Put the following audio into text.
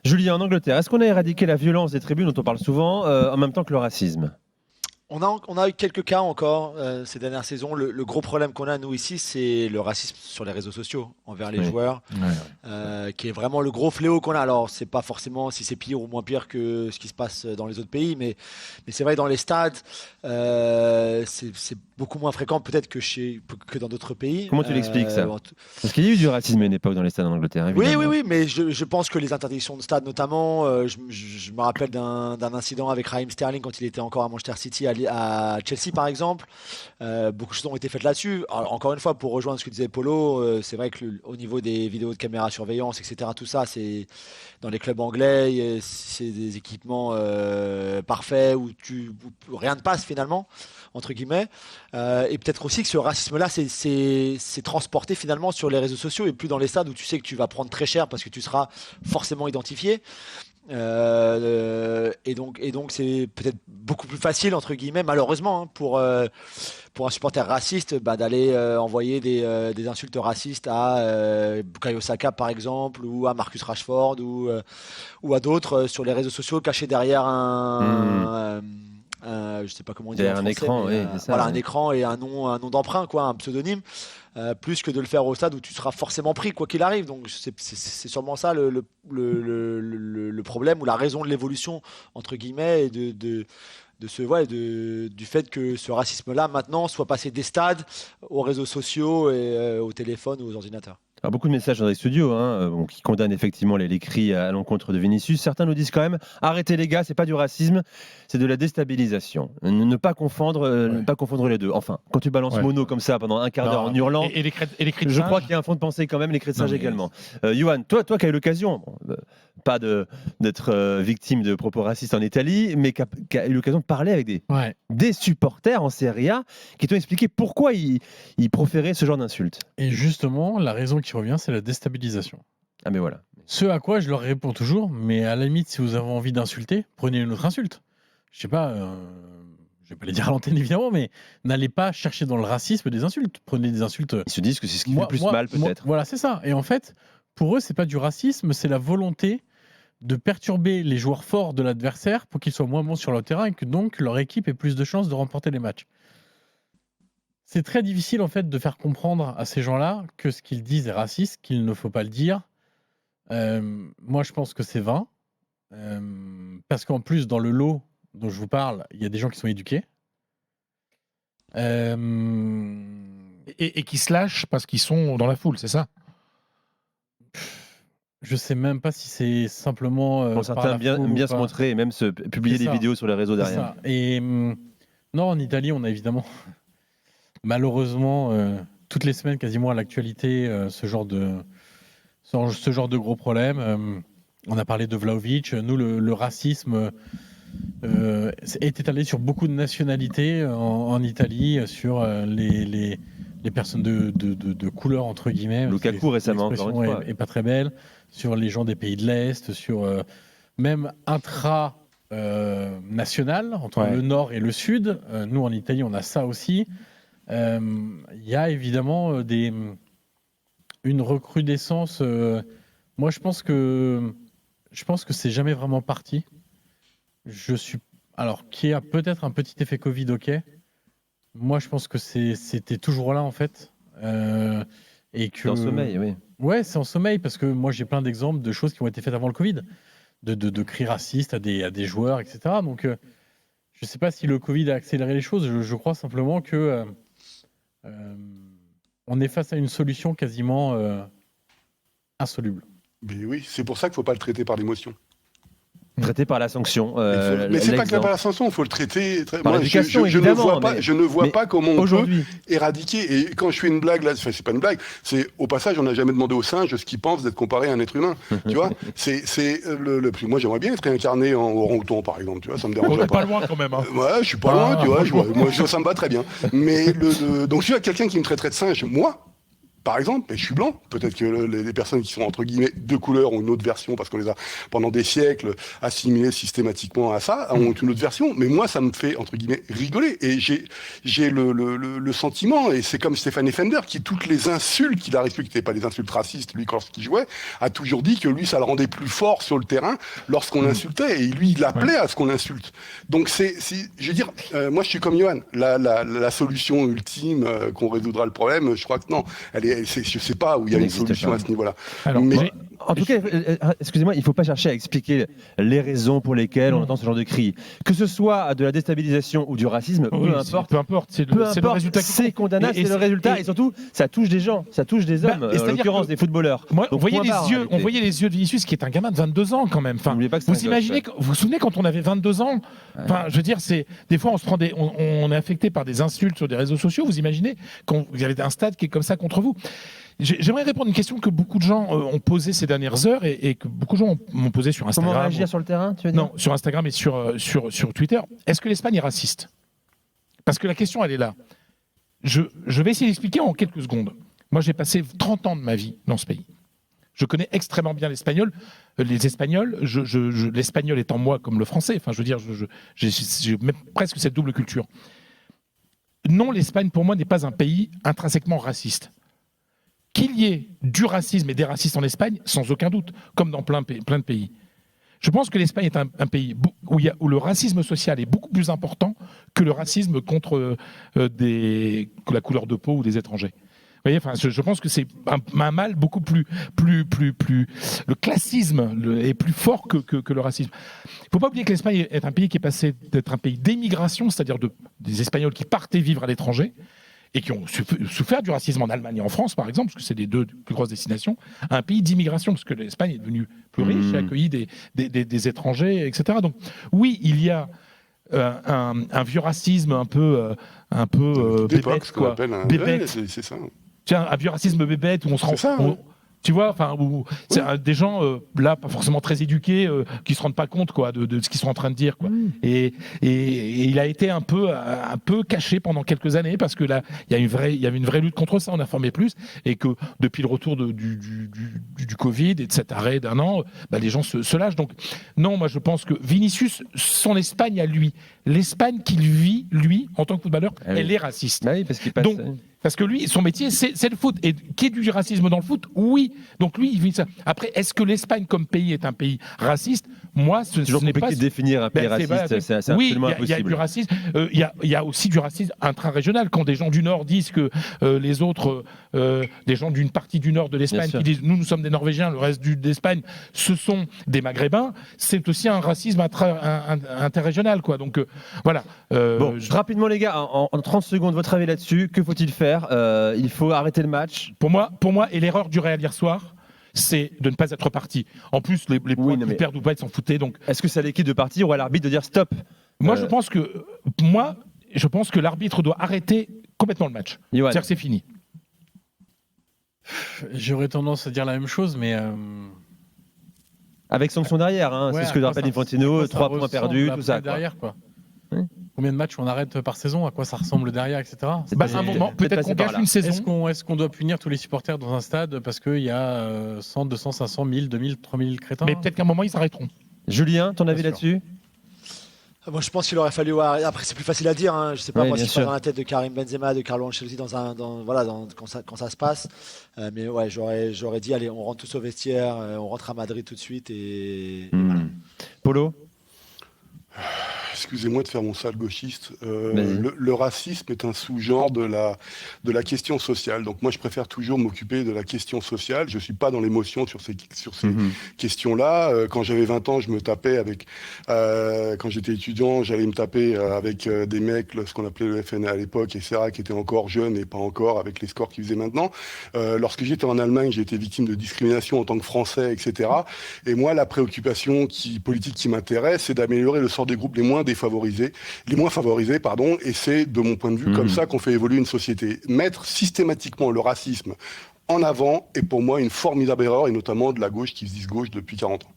Julien, en Angleterre, est-ce qu'on a éradiqué la violence des tribunes dont on parle souvent en même temps que le racisme? On a eu quelques cas encore ces dernières saisons. Le gros problème qu'on a, nous, ici, c'est le racisme sur les réseaux sociaux envers les Oui. joueurs, Ouais, ouais. qui est vraiment le gros fléau qu'on a. Alors, c'est pas forcément si c'est pire ou moins pire que ce qui se passe dans les autres pays, mais c'est vrai, dans les stades, c'est beaucoup moins fréquent peut-être que dans d'autres pays. Comment tu l'expliques ça? Parce qu'il y a eu du racisme à une époque dans les stades en Angleterre, Oui, évidemment. oui, oui, mais je pense que les interdictions de stade, notamment, je me rappelle d'un incident avec Raheem Sterling quand il était encore à Manchester City, à Chelsea par exemple. Beaucoup de choses ont été faites là-dessus. Alors, encore une fois, pour rejoindre ce que disait Polo, c'est vrai que au niveau des vidéos de caméra surveillance, etc., tout ça, c'est dans les clubs anglais, c'est des équipements parfaits où rien ne passe finalement, entre guillemets. Et peut-être aussi que ce racisme-là, c'est transporté finalement sur les réseaux sociaux et plus dans les stades où tu sais que tu vas prendre très cher parce que tu seras forcément identifié. Et donc c'est peut-être beaucoup plus facile entre guillemets, malheureusement, hein, pour un supporter raciste, d'aller envoyer des insultes racistes à Bukayo Saka par exemple, ou à Marcus Rashford, ou à d'autres sur les réseaux sociaux cachés derrière Hmm. je sais pas comment on dit en Derrière un français, écran, mais oui, c'est ça. voilà, un Ouais. écran et un nom d'emprunt, quoi, un pseudonyme, plus que de le faire au stade où tu seras forcément pris quoi qu'il arrive. Donc c'est sûrement ça le problème ou la raison de l'évolution entre guillemets et du fait que ce racisme-là maintenant soit passé des stades aux réseaux sociaux et aux téléphones ou aux ordinateurs. Alors, beaucoup de messages dans les studios bon, qui condamnent effectivement les cris à l'encontre de Vinicius. Certains nous disent quand même arrêtez les gars, c'est pas du racisme, c'est de la déstabilisation. Ne pas confondre les deux. Enfin, quand tu balances Ouais. mono comme ça pendant un quart d'heure en Non, hurlant, et les cris de je crois singe. qu'il y a un fond de pensée quand même, les cris de Non, singe mais également. Johan, toi qui as eu l'occasion, pas d'être victime de propos racistes en Italie, mais qui a eu l'occasion de parler avec ouais. des supporters en Serie A qui t'ont expliqué pourquoi ils proféraient ce genre d'insultes. Et justement, la raison qui revient, c'est la déstabilisation. Ah mais voilà. Ce à quoi je leur réponds toujours, mais à la limite, si vous avez envie d'insulter, prenez une autre insulte. Je sais pas, je vais pas les dire à l'antenne évidemment, mais n'allez pas chercher dans le racisme des insultes. Prenez des insultes. Ils se disent que c'est ce qui fait le plus mal peut-être. Voilà, c'est ça. Et en fait, pour eux, c'est pas du racisme, c'est la volonté de perturber les joueurs forts de l'adversaire pour qu'ils soient moins bons sur le terrain et que donc leur équipe ait plus de chances de remporter les matchs. C'est très difficile en fait de faire comprendre à ces gens-là que ce qu'ils disent est raciste, qu'il ne faut pas le dire. Moi, je pense que c'est vain. Parce qu'en plus, dans le lot dont je vous parle, il y a des gens qui sont éduqués. Euh, Et qui se lâchent parce qu'ils sont dans la foule, c'est ça? je sais même pas si c'est simplement Bon, par certains la aiment bien, foule aiment ou bien se pas. montrer et même publier C'est des ça. vidéos sur les réseaux C'est derrière. ça. Et non, en Italie, on a évidemment, malheureusement, toutes les semaines quasiment à l'actualité, ce genre de gros problème. On a parlé de Vlahovic. Nous, le racisme est étalé sur beaucoup de nationalités en Italie, sur les personnes de couleur, entre guillemets. Lukaku récemment, encore une L'expression fois. est pas très belle. Sur les gens des pays de l'Est, sur même national entre Ouais. le Nord et le Sud. Nous, en Italie, on a ça aussi. Il y a évidemment une recrudescence. Moi, je pense que c'est jamais vraiment parti. Alors, qui a peut-être un petit effet Covid, ok. Moi, je pense que c'était toujours là en fait, et que C'est en sommeil, oui. ouais, c'est en sommeil parce que moi, j'ai plein d'exemples de choses qui ont été faites avant le Covid, de cris racistes à des joueurs, etc. Donc, je sais pas si le Covid a accéléré les choses. Je crois simplement que on est face à une solution quasiment insoluble. Mais oui, c'est pour ça qu'il ne faut pas le traiter par l'émotion. Traité par la sanction. Mais c'est pas que l'exemple. par la sanction, il faut le traiter. Par l'éducation, je ne évidemment, vois pas, mais- je ne vois mais pas comment on peut Aujourd'hui, éradiquer. Et quand je fais une blague, là, enfin, c'est pas une blague, c'est au passage, on n'a jamais demandé aux singes ce qu'ils pensent d'être comparé à un être humain. Tu vois, moi, j'aimerais bien être réincarné en orang-outan, par exemple. Tu vois, ça me On dérange n'est pas. pas loin quand même. Hein. Ouais, je suis pas loin, tu vois. franchement. Moi, ça me va très bien. Mais donc, si il y a quelqu'un qui me traiterait de singe, moi, par exemple, et je suis blanc, peut-être que les personnes qui sont entre guillemets de couleur ont une autre version parce qu'on les a pendant des siècles assimilées systématiquement à ça, ont une autre version, mais moi ça me fait entre guillemets rigoler et j'ai le sentiment, et c'est comme Stéphane Fender qui toutes les insultes qu'il a reçues, qui n'étaient pas des insultes racistes lui quand il jouait, a toujours dit que lui ça le rendait plus fort sur le terrain lorsqu'on l'insultait, et lui il appelait à ce qu'on l'insulte. Donc je veux dire, moi je suis comme Johan, la solution ultime qu'on résoudra le problème, je crois que non, je sais pas où il y a une solution à ce niveau-là. Alors, mais En tout cas, excusez-moi, il ne faut pas chercher à expliquer les raisons pour lesquelles on entend ce genre de cris. Que ce soit de la déstabilisation ou du racisme, peu importe, c'est le résultat. C'est condamnable, c'est le résultat, et surtout, ça touche des gens, ça touche des hommes, en l'occurrence des footballeurs. Moi, on Donc, voyait on voyait les yeux de Vinicius, qui est un gamin de 22 ans quand même. Enfin, vous vous souvenez quand on avait 22 ans, enfin, je veux dire, des fois on est affecté par des insultes sur des réseaux sociaux. Vous imaginez quand vous avez un stade qui est comme ça contre vous. J'aimerais répondre à une question que beaucoup de gens ont posée ces dernières heures et que beaucoup de gens m'ont posée sur Instagram. Comment réagir sur le terrain, tu veux dire ? Non, sur Instagram et sur Twitter. Est-ce que l'Espagne est raciste ? Parce que la question, elle est là. Je vais essayer d'expliquer en quelques secondes. Moi, j'ai passé 30 ans de ma vie dans ce pays. Je connais extrêmement bien l'espagnol. Les Espagnols, l'espagnol est en moi comme le français. Enfin, je veux dire, j'ai même presque cette double culture. Non, l'Espagne, pour moi, n'est pas un pays intrinsèquement raciste. Qu'il y ait du racisme et des racistes en Espagne, sans aucun doute, comme dans plein de pays. Je pense que l'Espagne est un pays où le racisme social est beaucoup plus important que le racisme contre la couleur de peau ou des étrangers. Vous voyez, enfin, je pense que c'est un mal beaucoup plus. Le classisme est plus fort que le racisme. Il ne faut pas oublier que l'Espagne est un pays qui est passé d'être un pays d'émigration, c'est-à-dire des Espagnols qui partaient vivre à l'étranger, et qui ont souffert du racisme en Allemagne et en France, par exemple, parce que c'est les deux plus grosses destinations, à un pays d'immigration, parce que l'Espagne est devenue plus riche et a accueilli des étrangers, etc. Donc oui, il y a un vieux racisme un peu d'époque, bébête, quoi. Bébête. C'est ça. Tiens, un vieux racisme bébête où on se rend... C'est ça, ouais. Tu vois, enfin, c'est des gens là pas forcément très éduqués qui se rendent pas compte quoi de ce qu'ils sont en train de dire quoi. Et il a été un peu caché pendant quelques années parce que là il y avait une vraie lutte contre ça. On a formé plus et que depuis le retour du Covid et de cet arrêt d'un an, les gens se lâchent. Donc non, moi je pense que Vinicius, son Espagne à lui, l'Espagne qu'il vit lui en tant que footballeur, elle est raciste. Bah oui, parce qu'il passe. Parce que lui, son métier, c'est le foot. Et qu'il y ait du racisme dans le foot, oui. Donc lui, il vit ça. Après, est-ce que l'Espagne, comme pays, est un pays raciste ? Moi, ce n'est pas... de définir un pays raciste, c'est absolument impossible. Oui, il y a du racisme. Il y a aussi du racisme intra-régional. Quand des gens du Nord disent que les autres, des gens d'une partie du Nord de l'Espagne, qui disent nous sommes des Norvégiens, le reste d'Espagne, ce sont des Maghrébins, c'est aussi un racisme interrégional, quoi. Donc voilà. Rapidement, les gars, en 30 secondes, votre avis là-dessus, que faut-il faire ? Il faut arrêter le match. Pour moi, et l'erreur du Real hier soir, c'est de ne pas être parti. En plus, les points qu'ils perdent ou pas, ils s'en foutaient. Donc, est-ce que c'est à l'équipe de partir ou à l'arbitre de dire stop ? Moi, je pense que l'arbitre doit arrêter complètement le match. C'est-à-dire que c'est fini. J'aurais tendance à dire la même chose, mais... Avec sanction derrière, hein. C'est ce que rappelle Infantino, 3 points perdus, tout ça. Derrière, quoi. Combien de matchs on arrête par saison ? À quoi ça ressemble derrière, etc. Un moment, peut-être qu'on gâche une saison. Est-ce qu'on doit punir tous les supporters dans un stade parce qu'il y a 100, 200, 500, 1000, 2000, 3000 crétins ? Mais peut-être qu'à un moment, ils s'arrêteront. Julien, ton avis là-dessus ? Moi, je pense qu'il aurait fallu. Après, c'est plus facile à dire. Hein. Je sais pas moi si je suis dans la tête de Karim Benzema, de Carlo Ancelotti quand ça se passe. Mais ouais, j'aurais dit allez, on rentre tous au vestiaire, on rentre à Madrid tout de suite et voilà. Polo ? Excusez-moi de faire mon sale gauchiste. Le racisme est un sous-genre de la question sociale. Donc moi, je préfère toujours m'occuper de la question sociale. Je suis pas dans l'émotion sur ces questions-là. Quand j'avais 20 ans, je me tapais avec... quand j'étais étudiant, j'allais me taper avec des mecs, ce qu'on appelait le FNA à l'époque, etc., qui étaient encore jeunes et pas encore avec les scores qu'ils faisaient maintenant. Lorsque j'étais en Allemagne, j'ai été victime de discrimination en tant que Français, etc. Et moi, la préoccupation politique qui m'intéresse, c'est d'améliorer le sort des groupes les moins favorisés, et c'est, de mon point de vue, comme ça qu'on fait évoluer une société. Mettre systématiquement le racisme en avant est pour moi une formidable erreur, et notamment de la gauche qui se dit gauche depuis 40 ans.